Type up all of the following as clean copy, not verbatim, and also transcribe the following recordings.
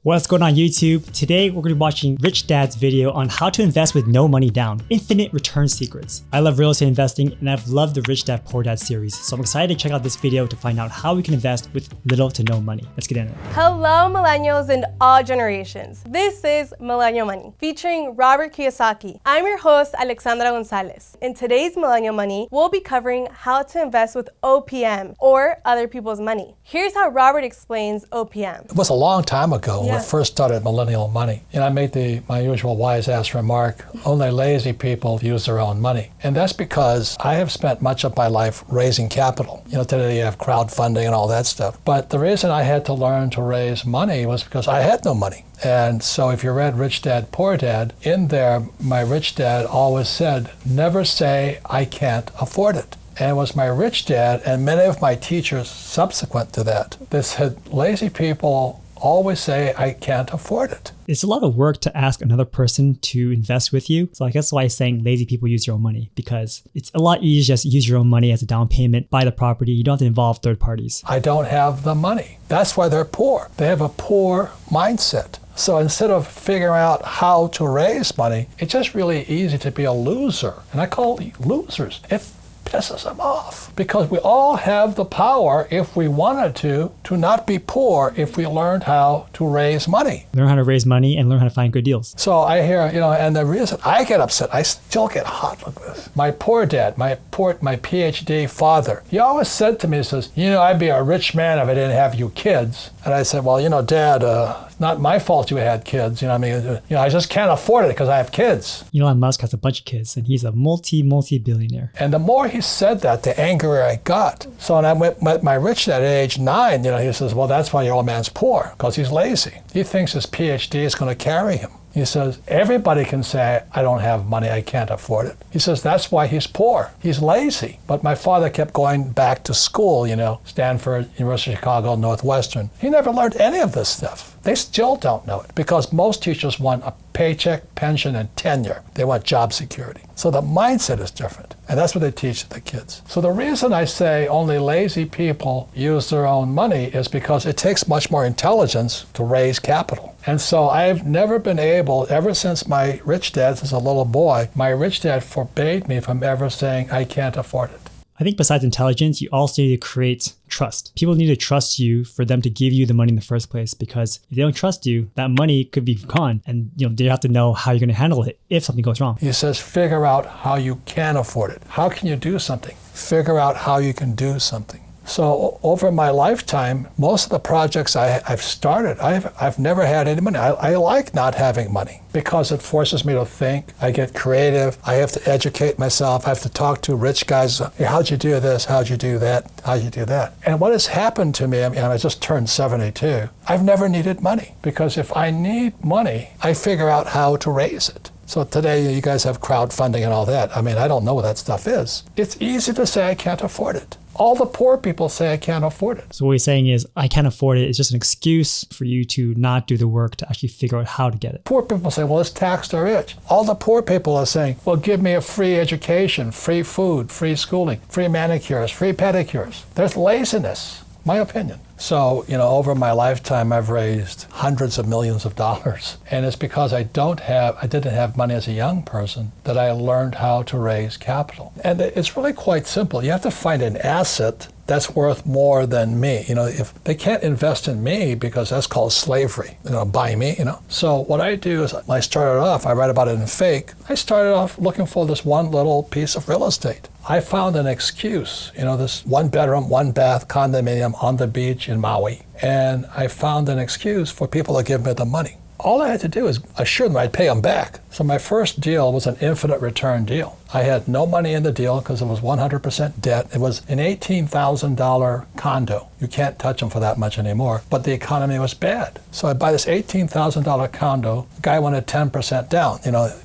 What's going on YouTube? Today we're going to be watching Rich Dad's video on how to invest with no money down, infinite return secrets. I love real estate investing and I've loved the Rich Dad Poor Dad series, so I'm excited to check out this video to find out how we can invest with little to no money. Let's get into it. Hello millennials and all generations. This is Millennial Money featuring Robert Kiyosaki. I'm your host Alexandra Gonzalez. In today's Millennial Money, we'll be covering how to invest with OPM or other people's money. Here's how Robert explains OPM. It was a long time ago when we first started Millennial Money. And I made my usual wise ass remark, only lazy people use their own money. And that's because I have spent much of my life raising capital. Today you have crowdfunding and all that stuff. But the reason I had to learn to raise money was because I had no money. And so if you read Rich Dad, Poor Dad, in there, my rich dad always said, never say I can't afford it. And it was my rich dad and many of my teachers subsequent to that. They said, lazy people always say, I can't afford it. It's a lot of work to ask another person to invest with you. So I guess that's why I'm saying lazy people use your own money, because it's a lot easier to just use your own money as a down payment, buy the property. You don't have to involve third parties. I don't have the money. That's why they're poor. They have a poor mindset. So instead of figuring out how to raise money, it's just really easy to be a loser. And I call it losers. It pisses them off because we all have the power, if we wanted to not be poor if we learned how to raise money. Learn how to raise money and learn how to find good deals. So I hear, and the reason I get upset, I still get hot like this. My poor dad, my PhD father, he always said to me, he says, I'd be a rich man if I didn't have you kids. And I said, well, Dad, it's not my fault you had kids. I just can't afford it because I have kids. Elon Musk has a bunch of kids and he's a multi-billionaire. And the more he said that, the angrier I got. So when I met my rich dad at age 9, he says, well, that's why your old man's poor, because he's lazy. He thinks his PhD is going to carry him. He says, everybody can say, I don't have money, I can't afford it. He says, that's why he's poor. He's lazy. But my father kept going back to school, Stanford, University of Chicago, Northwestern. He never learned any of this stuff. They still don't know it because most teachers want a paycheck, pension, and tenure. They want job security. So the mindset is different. And that's what they teach the kids. So the reason I say only lazy people use their own money is because it takes much more intelligence to raise capital. And so I've never been able, ever since my rich dad, since a little boy, my rich dad forbade me from ever saying I can't afford it. I think besides intelligence, you also need to create trust. People need to trust you for them to give you the money in the first place, because if they don't trust you, that money could be gone. And they have to know how you're going to handle it if something goes wrong. He says, figure out how you can afford it. How can you do something? Figure out how you can do something. So over my lifetime, most of the projects I've started, I've never had any money. I like not having money because it forces me to think. I get creative. I have to educate myself. I have to talk to rich guys. Hey, how'd you do this? How'd you do that? How'd you do that? And what has happened to me, I just turned 72, I've never needed money, because if I need money, I figure out how to raise it. So today you guys have crowdfunding and all that. I don't know what that stuff is. It's easy to say I can't afford it. All the poor people say I can't afford it. So what he's saying is, I can't afford it. It's just an excuse for you to not do the work to actually figure out how to get it. Poor people say, well, it's tax the rich. All the poor people are saying, well, give me a free education, free food, free schooling, free manicures, free pedicures. There's laziness, my opinion. So, over my lifetime, I've raised hundreds of millions of dollars. And it's because I didn't have money as a young person that I learned how to raise capital. And it's really quite simple. You have to find an asset that's worth more than me. If they can't invest in me, because that's called slavery, buy me, So what I do is, when I started off, I write about it in Fake. I started off looking for this one little piece of real estate. I found an excuse, this 1 bedroom, 1 bath condominium on the beach in Maui. And I found an excuse for people to give me the money. All I had to do is assure them I'd pay them back. So my first deal was an infinite return deal. I had no money in the deal because it was 100% debt. It was an $18,000 condo. You can't touch them for that much anymore, but the economy was bad. So I buy this $18,000 condo. The guy wanted 10% down.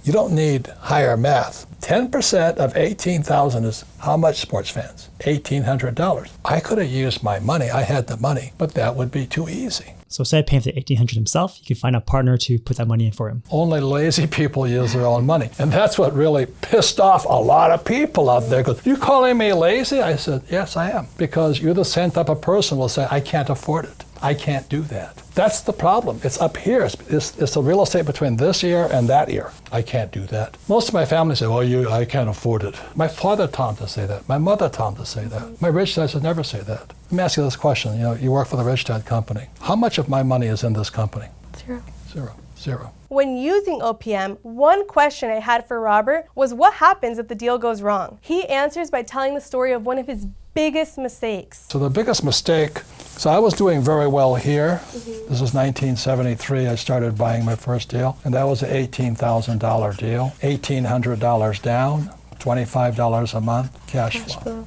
You don't need higher math. 10% of $18,000 is how much, sports fans? $1,800. I could have used my money. I had the money, but that would be too easy. So instead of paying for the $1,800 himself, you can find a partner to put that money in for him. Only lazy people use their own money. And that's what really pissed off a lot of people out there. Goes, you calling me lazy? I said, yes, I am. Because you're the same type of person who will say, I can't afford it. I can't do that. That's the problem. It's up here. It's the real estate between this ear and that ear. I can't do that. Most of my family say, well, I can't afford it. My father taught him to say that. My mother taught him to say that. My rich dad would never say that. Let me ask you this question. You work for the Rich Dad Company. How much of my money is in this company? Zero. When using OPM, one question I had for Robert was what happens if the deal goes wrong? He answers by telling the story of one of his biggest mistakes. So the biggest mistake, so I was doing very well here. This was 1973. I started buying my first deal, and that was an $18,000 deal. $1,800 down, $25 a month, cash flow.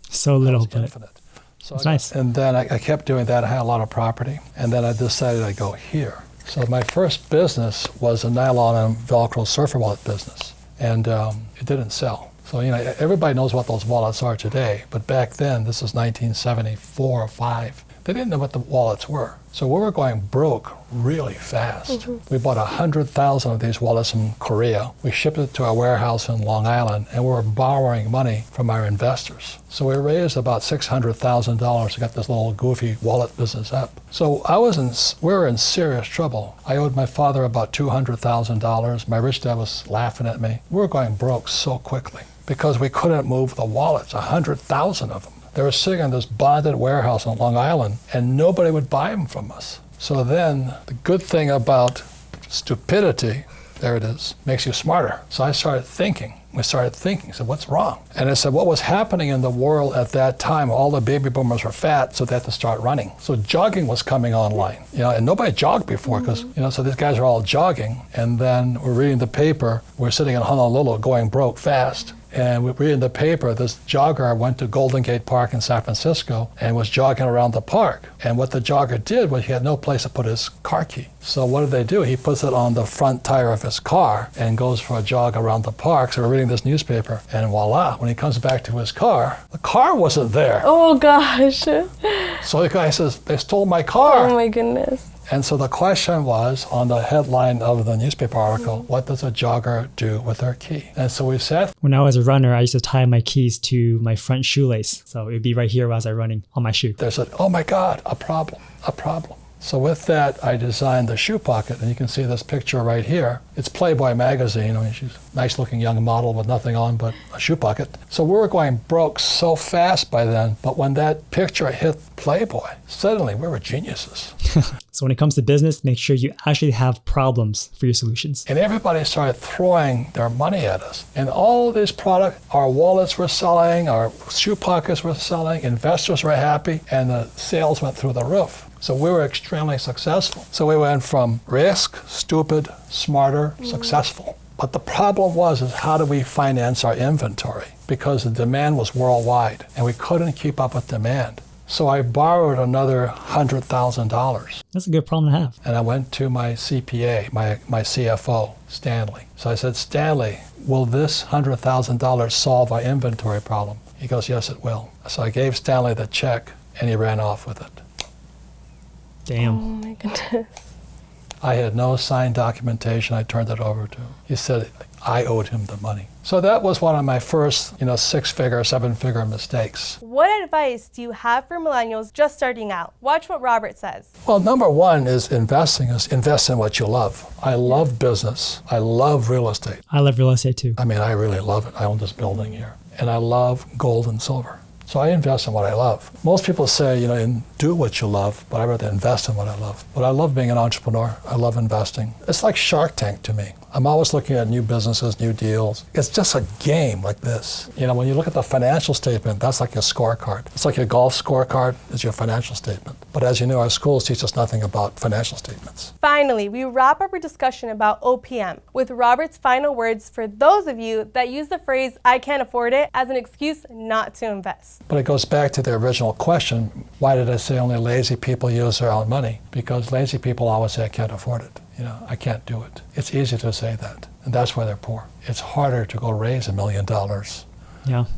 So little, but infinite. So it's nice. And then I kept doing that. I had a lot of property, and then I decided I'd go here. So my first business was a nylon and Velcro surfer wallet business, and it didn't sell. So everybody knows what those wallets are today, but back then, this is 1974 or 5, they didn't know what the wallets were. So we were going broke really fast. We bought 100,000 of these wallets from Korea. We shipped it to our warehouse in Long Island, and we were borrowing money from our investors. So we raised about $600,000 to get this little goofy wallet business up. So we were in serious trouble. I owed my father about $200,000. My rich dad was laughing at me. We were going broke so quickly because we couldn't move the wallets, 100,000 of them. They were sitting in this bonded warehouse on Long Island, and nobody would buy them from us. So then, the good thing about stupidity, there it is, makes you smarter. So I started thinking. We started thinking, so what's wrong? And I said, what was happening in the world at that time, all the baby boomers were fat, so they had to start running. So jogging was coming online, and nobody jogged before, because, so these guys are all jogging, and then we're reading the paper, we're sitting in Honolulu going broke fast, and we read in the paper, this jogger went to Golden Gate Park in San Francisco and was jogging around the park. And what the jogger did was he had no place to put his car key. So what did they do? He puts it on the front tire of his car and goes for a jog around the park. So we're reading this newspaper, and voila, when he comes back to his car, the car wasn't there. Oh gosh. So the guy says, they stole my car. Oh my goodness. And so the question was on the headline of the newspaper article, what does a jogger do with their key? And so we said, when I was a runner, I used to tie my keys to my front shoelace. So it would be right here as I running on my shoe. They said, oh my God, a problem. So with that, I designed the shoe pocket, and you can see this picture right here. It's Playboy magazine. I mean, she's a nice-looking young model with nothing on but a shoe pocket. So we were going broke so fast by then, but when that picture hit Playboy, suddenly we were geniuses. So when it comes to business, make sure you actually have problems for your solutions. And everybody started throwing their money at us. And all these products, our wallets were selling, our shoe pockets were selling, investors were happy, and the sales went through the roof. So we were extremely successful. So we went from risk, stupid, smarter, successful. But the problem is how do we finance our inventory? Because the demand was worldwide, and we couldn't keep up with demand. So I borrowed another $100,000. That's a good problem to have. And I went to my CPA, my CFO, Stanley. So I said, Stanley, will this $100,000 solve our inventory problem? He goes, yes, it will. So I gave Stanley the check, and he ran off with it. Damn. Oh my goodness. I had no signed documentation. I turned it over to him. He said I owed him the money. So that was one of my first, 6-figure, 7-figure mistakes. What advice do you have for millennials just starting out? Watch what Robert says. Well, number one is invest in what you love. I love business. I love real estate. I love real estate too. I mean, I really love it. I own this building here. And I love gold and silver. So I invest in what I love. Most people say, do what you love, but I rather invest in what I love. But I love being an entrepreneur. I love investing. It's like Shark Tank to me. I'm always looking at new businesses, new deals. It's just a game like this. When you look at the financial statement, that's like your scorecard. It's like your golf scorecard is your financial statement. But as you know, our schools teach us nothing about financial statements. Finally, we wrap up our discussion about OPM with Robert's final words for those of you that use the phrase, I can't afford it, as an excuse not to invest. But it goes back to the original question, why did I say only lazy people use their own money? Because lazy people always say, I can't afford it. I can't do it. It's easy to say that, and that's why they're poor. It's harder to go raise $1 million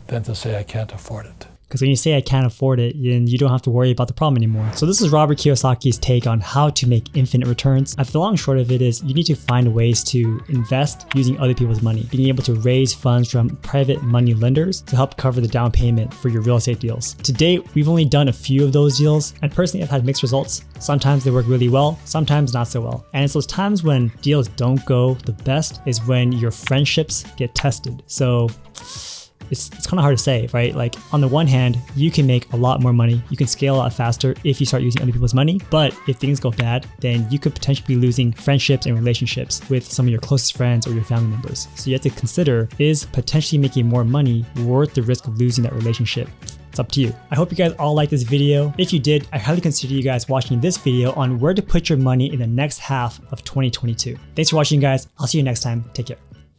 than to say I can't afford it. Because when you say I can't afford it, then you don't have to worry about the problem anymore. So this is Robert Kiyosaki's take on how to make infinite returns. The long and short of it is you need to find ways to invest using other people's money, being able to raise funds from private money lenders to help cover the down payment for your real estate deals. To date, we've only done a few of those deals, and personally I've had mixed results. Sometimes they work really well, sometimes not so well. And it's those times when deals don't go the best is when your friendships get tested. So it's kind of hard to say, right? Like on the one hand, you can make a lot more money. You can scale a lot faster if you start using other people's money. But if things go bad, then you could potentially be losing friendships and relationships with some of your closest friends or your family members. So you have to consider, is potentially making more money worth the risk of losing that relationship? It's up to you. I hope you guys all liked this video. If you did, I highly consider you guys watching this video on where to put your money in the next half of 2022. Thanks for watching, guys. I'll see you next time. Take care.